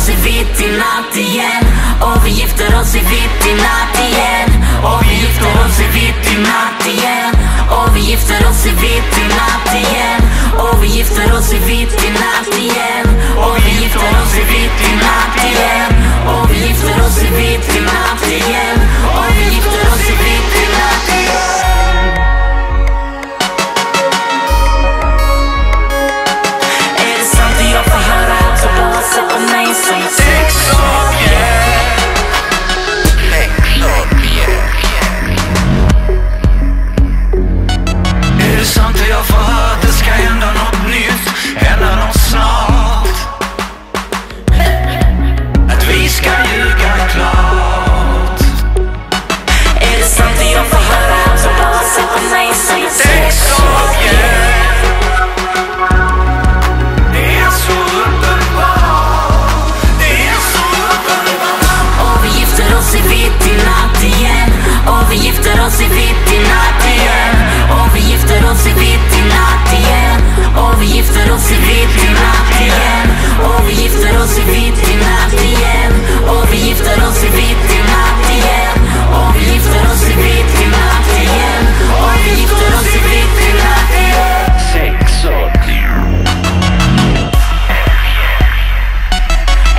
oss i vitt i natt igen. Och vi gifter oss i vitt i natt igen. Och vi gifter oss i vitt i natt igen. Och vi gifter oss i vitt i natt igen. Och vi gifter oss i vitt i natt igen. Och vi gifter oss i vitt i natt igen. Och vi gifter oss i vitt i natt igen. Och vi gifter oss i vitt i natt igen. Är det sant att jag får höra att du bara ser på mig som ett sexshop? Är det sant att jag får höra att det ska hända något nytt, hända något snart? Att vi ska ljuga klart. Är det sant att jag får höra att du bara ser på mig som ett sexshop? Det är så uppenbart. Det är så uppenbart. Och vi gifter oss i vitt i natt igen. Och vi gifter oss i vitt i natt igen. Och vi gifter oss i vitt i natt igen. Och vi gifter oss i vitt i natt igen. Och vi gifter oss i vitt i natt igen. Och vi gifter oss i vitt i natt igen. Och vi gifter oss i vitt i natt igen. Och vi gifter oss i vitt i natt igen.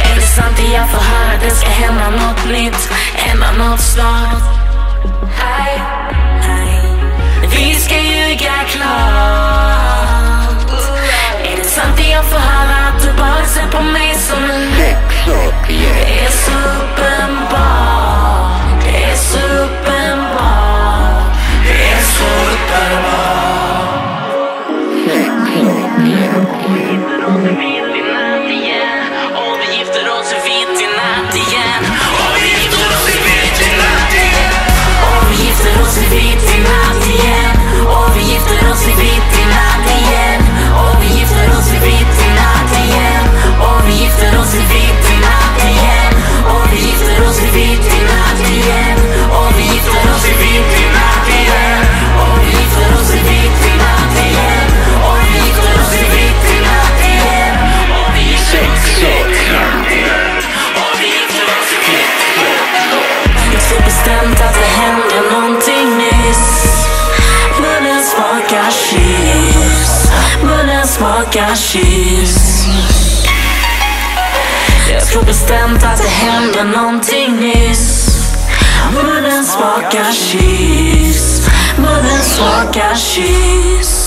Är det sant att jag får höra det ska hända något nytt, hända något snart? Hej, hej. Vi ska ljuga klart. Är det sant att jag får höra att du bara ser på mig som en sexshop? Det är så uppenbart. Det är så uppenbart. Det är så uppenbart. Vi gifter oss i vitt i natt igen. Och vi gifter oss i vitt i natt igen. Och vi gifter oss i vitt i natt igen. Och vi gifter oss i vitt i natt igen. Och vi gifter oss i vitt i natt igen. Och vi gifter oss i vitt i natt igen. Och vi gifter oss i vitt i natt igen. Och vi gifter oss i vitt i natt igen. Och vi gifter oss i vitt i natt igen. Och vi gifter oss i vitt i natt igen. Och vi gifter oss i vitt i natt igen. Och vi gifter oss i vitt i natt igen. Jag tror bestämt att det hände någonting nyss. Munnen smakar kyss. Munnen smakar kyss. Jag tror bestämt att det hände någonting nyss. Munnen smakar kyss. Munnen smakar kyss.